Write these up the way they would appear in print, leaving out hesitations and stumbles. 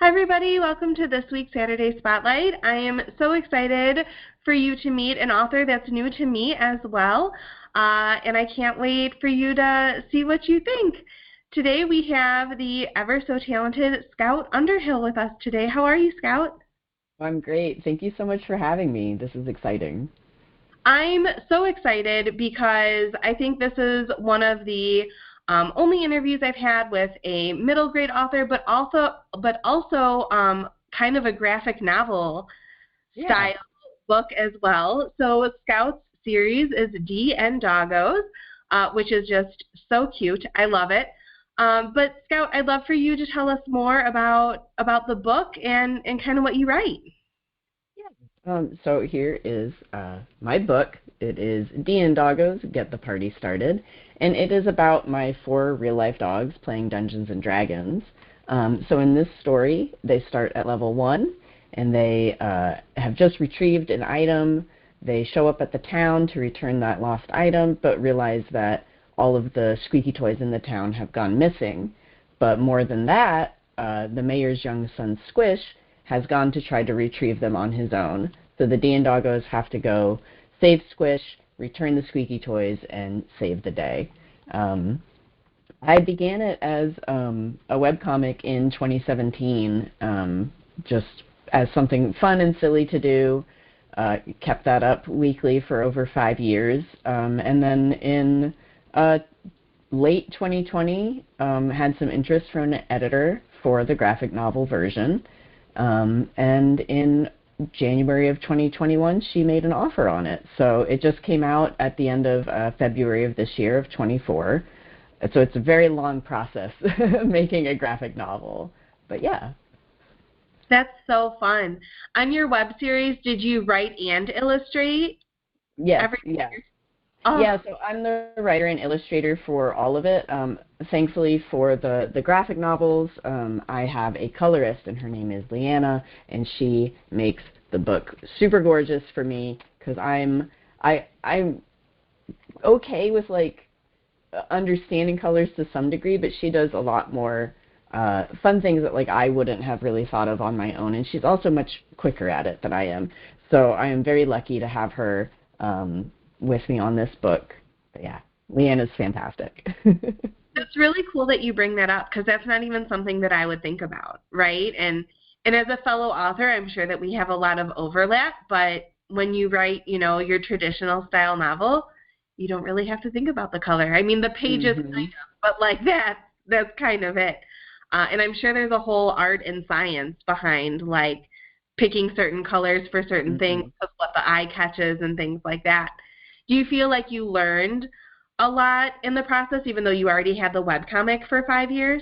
Hi, everybody. Welcome to this week's Saturday Spotlight. I am so excited for you to meet an author that's new to me as well, and I can't wait for you to see what you think. Today we have the ever so talented Scout Underhill with us today. How are you, Scout? I'm great. Thank you so much for having me. This is exciting. I'm so excited because I think this is one of the only interviews I've had with a middle grade author, but also kind of a graphic novel Yeah. style book as well. So Scout's series is DnDoggos, which is just so cute. I love it. But Scout, I'd love for you to tell us more about the book and kind of what you write. So here is my book. It is DnDoggos, Get the Party Started, and it is about my 4 real-life dogs playing Dungeons and Dragons. So in this story, they start at level 1, and they have just retrieved an item. They show up at the town to return that lost item, but realize that all of the squeaky toys in the town have gone missing. But more than that, the mayor's young son, Squish, has gone to try to retrieve them on his own. So the DnDoggos have to go save Squish, return the squeaky toys, and save the day. Um, I began it as a webcomic in 2017, just as something fun and silly to do. Kept that up weekly for over 5 years. And then in late 2020, had some interest from an editor for the graphic novel version. And in January of 2021, she made an offer on it. So it just came out at the end of February of this year of 24. So it's a very long process making a graphic novel. But yeah. That's so fun. On your web series, did you write and illustrate Yes, every yes. year? Oh, Yeah, so I'm the writer and illustrator for all of it. Thankfully for the graphic novels, I have a colorist, and her name is Leanna, and she makes the book super gorgeous for me because I'm okay with like understanding colors to some degree, but she does a lot more fun things that like I wouldn't have really thought of on my own, and she's also much quicker at it than I am. So I am very lucky to have her with me on this book. But yeah, Leanna's fantastic. that's really cool that you bring that up because that's not even something that I would think about, right? And as a fellow author, I'm sure that we have a lot of overlap, but when you write, your traditional style novel, you don't really have to think about the color. I mean, the pages kind hmm of, but like that's kind of it. And I'm sure there's a whole art and science behind like picking certain colors for certain things, hmm of what the eye catches and things like that. Do you feel like you learned a lot in the process, even though you already had the webcomic for 5 years?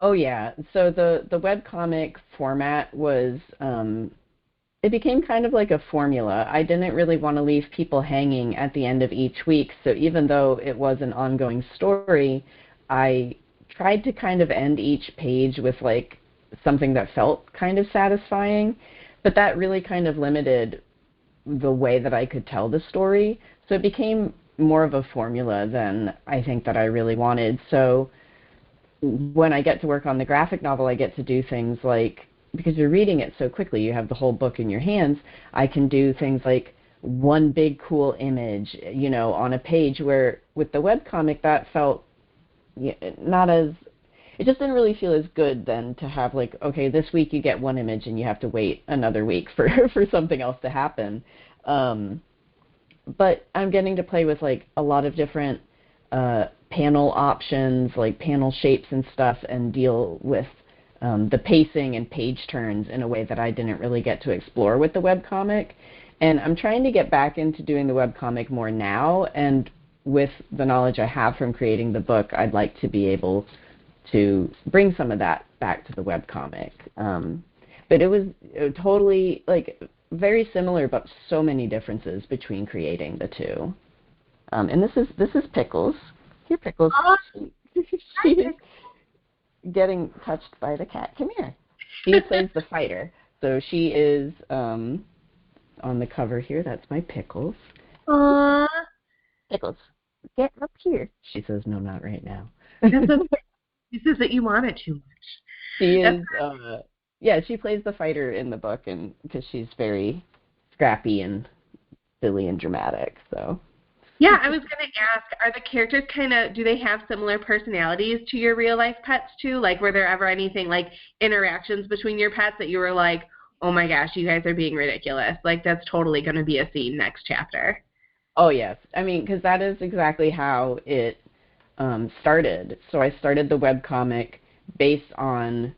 Oh yeah. So the webcomic format was it became kind of like a formula. I didn't really want to leave people hanging at the end of each week, so even though it was an ongoing story, I tried to kind of end each page with like something that felt kind of satisfying, but that really kind of limited the way that I could tell the story. So it became more of a formula than I think that I really wanted. So when I get to work on the graphic novel, I get to do things like, because you're reading it so quickly, you have the whole book in your hands, I can do things like one big cool image, on a page, where with the webcomic that felt not as, it just didn't really feel as good than to have like, okay, this week you get one image and you have to wait another week for, for something else to happen. Um, but I'm getting to play with like a lot of different panel options, like panel shapes and stuff, and deal with the pacing and page turns in a way that I didn't really get to explore with the webcomic. And I'm trying to get back into doing the webcomic more now, and with the knowledge I have from creating the book, I'd like to be able to bring some of that back to the webcomic. But it was totally like very similar, but so many differences between creating the two. And this is Pickles. Here, Pickles. Oh, She is getting touched by the cat. Come here. She plays the fighter. So she is on the cover here. That's my Pickles. aw, Pickles, get up here. She says, no, not right now. that's okay. He says that you want it too much. She That's is Yeah, she plays the fighter in the book, and because she's very scrappy and silly and dramatic, so. Yeah, I was going to ask, are the characters do they have similar personalities to your real life pets too? Like, were there ever anything like interactions between your pets that you were like, oh my gosh, you guys are being ridiculous. Like, that's totally going to be a scene next chapter. Oh, yes. I mean, because that is exactly how it started. So I started the webcomic based on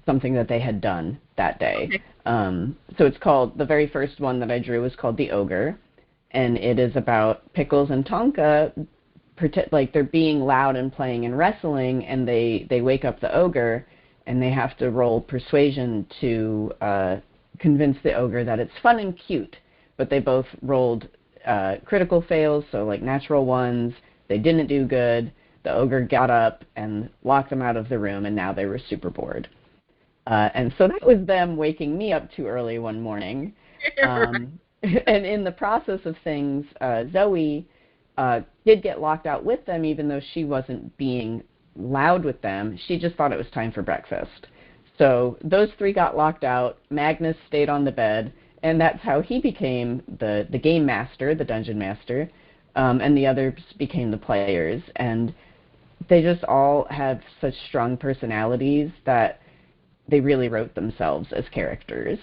something that they had done that day. Okay. So it's called, the very first one that I drew was called The Ogre, and it is about Pickles and Tonka, like they're being loud and playing and wrestling, and they wake up the ogre, and they have to roll persuasion to convince the ogre that it's fun and cute. But they both rolled critical fails, so like natural ones. They didn't do good. The ogre got up and locked them out of the room, and now they were super bored. And so that was them waking me up too early one morning. And in the process of things, Zoe did get locked out with them, even though she wasn't being loud with them. She just thought it was time for breakfast. So those three got locked out. Magnus stayed on the bed, and that's how he became the game master, the dungeon master, and the others became the players. And they just all have such strong personalities that they really wrote themselves as characters.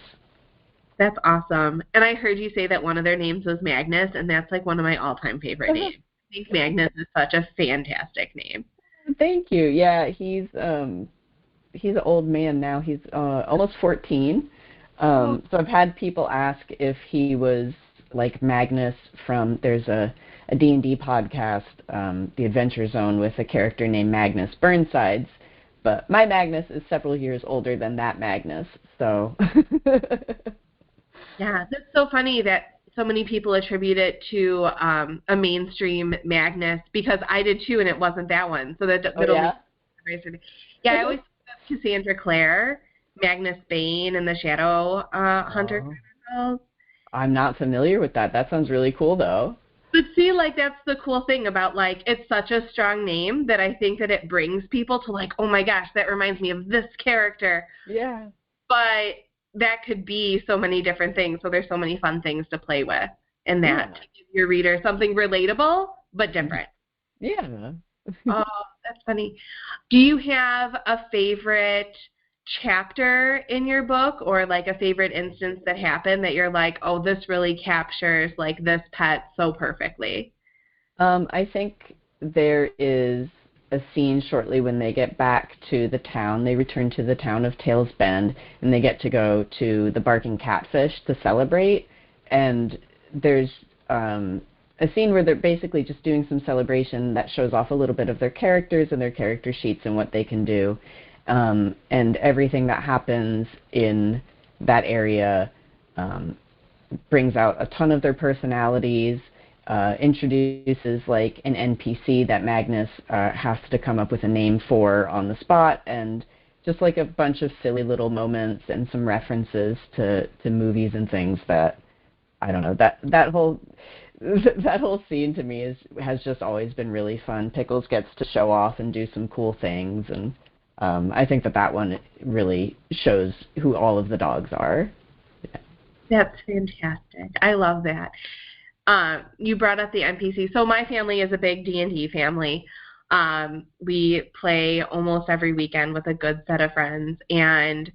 That's awesome. And I heard you say that one of their names was Magnus, and that's like one of my all-time favorite names. I think Magnus is such a fantastic name. Thank you. Yeah, he's an old man now. He's almost 14. So I've had people ask if he was like Magnus from, there's a D&D podcast, The Adventure Zone, with a character named Magnus Burnsides. But my Magnus is several years older than that Magnus, so. Yeah, that's so funny that so many people attribute it to a mainstream Magnus, because I did too, and it wasn't that one. So that Yeah? Yeah, I always think of Cassandra Clare, Magnus Bane, and the Shadow Hunter. Oh. I'm not familiar with that. That sounds really cool, though. But see, like, that's the cool thing about, like, it's such a strong name that I think that it brings people to, like, oh my gosh, that reminds me of this character. Yeah. But that could be so many different things, so there's so many fun things to play with in that. To give your reader something relatable, but different. Yeah. Oh, that's funny. Do you have a favorite chapter in your book, or like a favorite instance that happened that you're like, oh, this really captures like this pet so perfectly? I think there is a scene shortly when they get back to the town. They return to the town of Tails Bend, and they get to go to the Barking Catfish to celebrate. And there's a scene where they're basically just doing some celebration that shows off a little bit of their characters and their character sheets and what they can do. And everything that happens in that area brings out a ton of their personalities, introduces like an NPC that Magnus has to come up with a name for on the spot, and just like a bunch of silly little moments and some references to movies and things that, I don't know, that whole scene to me has just always been really fun. Pickles gets to show off and do some cool things, and I think that one really shows who all of the dogs are. Yeah. That's fantastic. I love that. You brought up the NPC. So my family is a big D&D family. We play almost every weekend with a good set of friends, and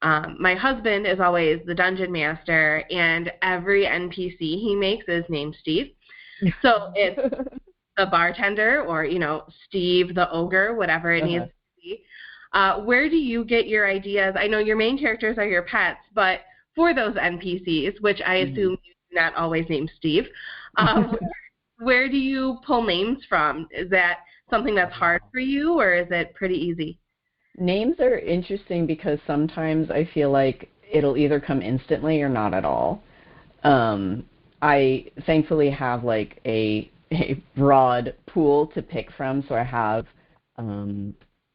my husband is always the dungeon master, and every NPC he makes is named Steve. So it's the bartender, or, Steve the ogre, whatever it needs to be. Where do you get your ideas? I know your main characters are your pets, but for those NPCs, which I assume you do not always name Steve, where do you pull names from? Is that something that's hard for you, or is it pretty easy? Names are interesting because sometimes I feel like it'll either come instantly or not at all. I thankfully have like a broad pool to pick from, so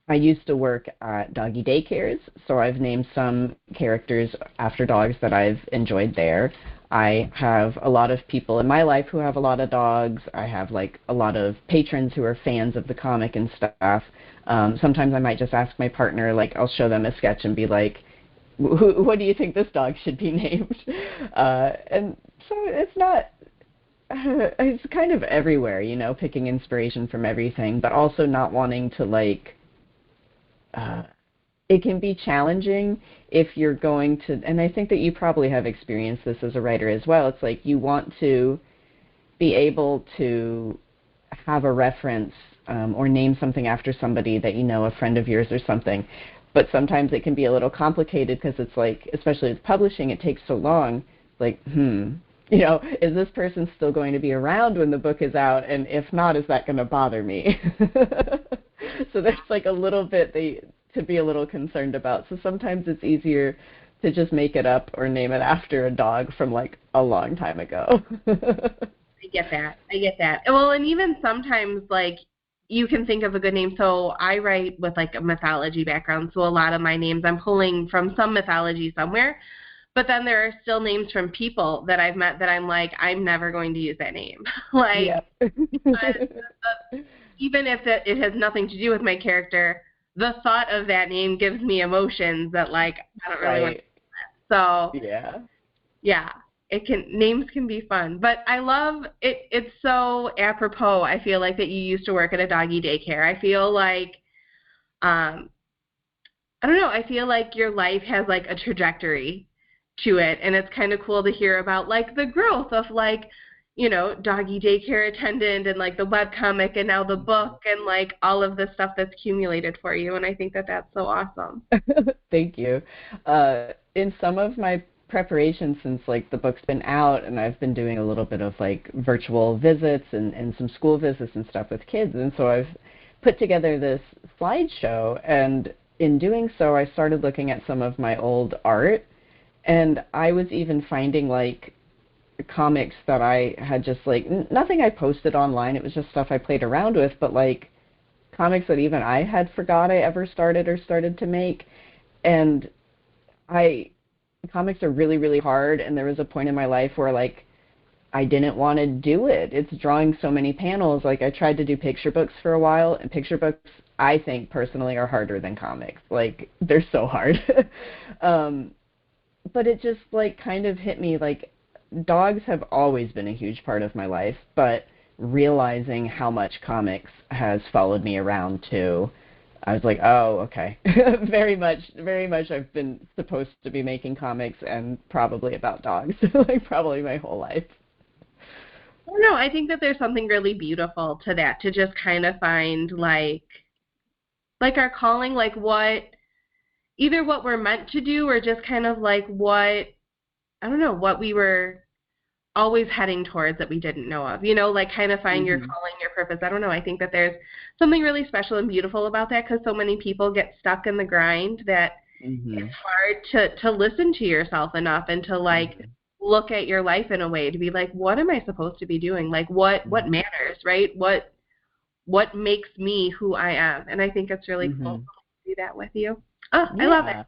I used to work at doggy daycares, so I've named some characters after dogs that I've enjoyed there. I have a lot of people in my life who have a lot of dogs. I have like a lot of patrons who are fans of the comic and stuff. Sometimes I might just ask my partner, like I'll show them a sketch and be like, what do you think this dog should be named? And so it's not, it's kind of everywhere, you know, picking inspiration from everything, but also not wanting to like, it can be challenging if you're going to, and I think that you probably have experienced this as a writer as well. It's like you want to be able to have a reference or name something after somebody that you know, a friend of yours or something. But sometimes it can be a little complicated because it's like, especially with publishing, it takes so long. Like, you know, is this person still going to be around when the book is out? And if not, is that going to bother me? So there's like a little bit to be a little concerned about. So sometimes it's easier to just make it up or name it after a dog from like a long time ago. I get that. I get that. Well, and even sometimes, like, you can think of a good name. So I write with, like, a mythology background, so a lot of my names I'm pulling from some mythology somewhere. But then there are still names from people that I've met that I'm like, I'm never going to use that name. Like, Yeah. even if it has nothing to do with my character, the thought of that name gives me emotions that, like, I don't really want to. So, yeah, names can be fun. But I love it. It's so apropos, I feel like, that you used to work at a doggy daycare. I feel like, I don't know, I feel like your life has, like, a trajectory to it, and it's kind of cool to hear about, like, the growth of, like, you know, doggy daycare attendant and, like, the webcomic and now the book and, like, all of the stuff that's accumulated for you, and I think that that's so awesome. Thank you. In some of my preparation, since like the book's been out and I've been doing a little bit of like virtual visits and some school visits and stuff with kids, and so I've put together this slideshow, and in doing so I started looking at some of my old art, and I was even finding like comics that I had just like, nothing I posted online, it was just stuff I played around with, but like comics that even I had forgot I ever started to make. And comics are really, really hard, and there was a point in my life where like I didn't want to do it. It's drawing so many panels. Like I tried to do picture books for a while, and picture books I think personally are harder than comics. Like they're so hard. But it just like kind of hit me like dogs have always been a huge part of my life, but realizing how much comics has followed me around too, I was like, oh, okay. Very much I've been supposed to be making comics and probably about dogs, like probably my whole life. I don't know, I think that there's something really beautiful to that, to just kind of find like our calling, like either what we're meant to do or just kind of like what, I don't know, what we were always heading towards that we didn't know of, you know, like kind of find your calling, your purpose. I don't know. I think that there's something really special and beautiful about that, because so many people get stuck in the grind that it's hard to listen to yourself enough and to like look at your life in a way to be like, what am I supposed to be doing? Like what matters, right? What makes me who I am? And I think it's really cool to do that with you. Oh, I love it.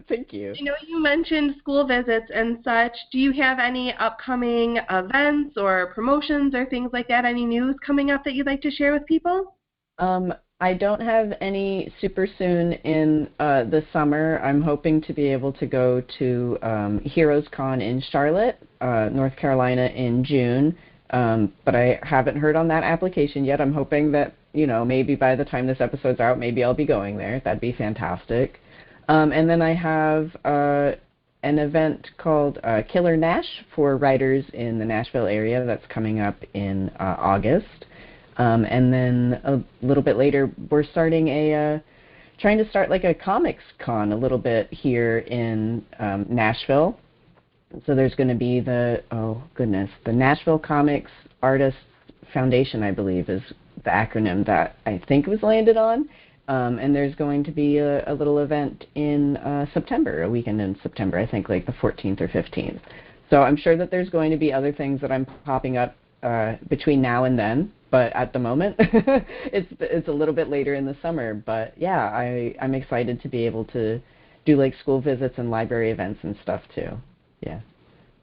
Thank you. I know you mentioned school visits and such. Do you have any upcoming events or promotions or things like that? Any news coming up that you'd like to share with people? I don't have any super soon in the summer. I'm hoping to be able to go to Heroes Con in Charlotte, North Carolina in June, but I haven't heard on that application yet. I'm hoping that, you know, maybe by the time this episode's out, maybe I'll be going there. That'd be fantastic. And then I have an event called Killer Nash for writers in the Nashville area that's coming up in August. And then a little bit later, we're starting trying to start like a comics con a little bit here in Nashville. So there's going to be the Nashville Comics Artists Foundation, I believe, is the acronym that I think was landed on. And there's going to be a little event in September, a weekend in September, I think like the 14th or 15th. So I'm sure that there's going to be other things that I'm popping up between now and then, but at the moment it's a little bit later in the summer. But yeah, I'm excited to be able to do like school visits and library events and stuff too. Yeah.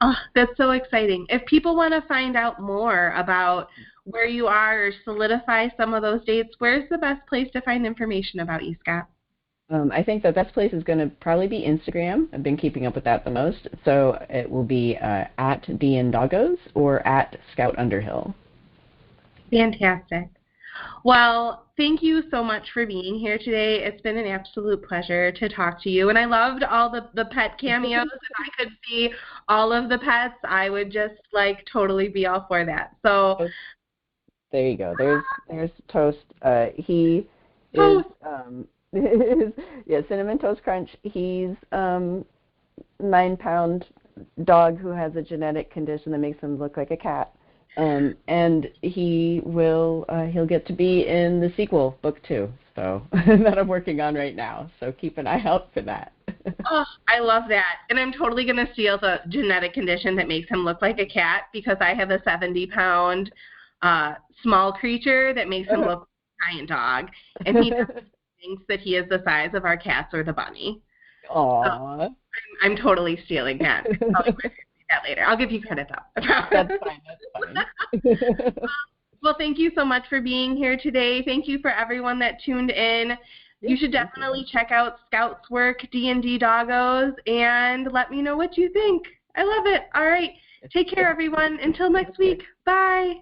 Oh, that's so exciting. If people want to find out more about where you are or solidify some of those dates, where's the best place to find information about you, Scott? I think the best place is going to probably be Instagram. I've been keeping up with that the most. So it will be at DnDoggos or at Scout Underhill. Fantastic. Well, thank you so much for being here today. It's been an absolute pleasure to talk to you. And I loved all the pet cameos. If I could see all of the pets, I would just like totally be all for that. So there you go. There's Toast. He Toast. is yeah, Cinnamon Toast Crunch. He's 9-pound dog who has a genetic condition that makes him look like a cat. And he'll get to be in the sequel, book 2, so that I'm working on right now. So keep an eye out for that. Oh, I love that. And I'm totally going to steal the genetic condition that makes him look like a cat because I have a 70-pound small creature that makes him look like a giant dog. And he thinks that he is the size of our cats or the bunny. Aww. So I'm totally stealing that. That later. I'll give you credit though. That's fine. Well, thank you so much for being here today. Thank you for everyone that tuned in. You should definitely check out Scout's work, DnDoggos, and let me know what you think. I love it. All right. Take care, everyone. Until next week. Bye.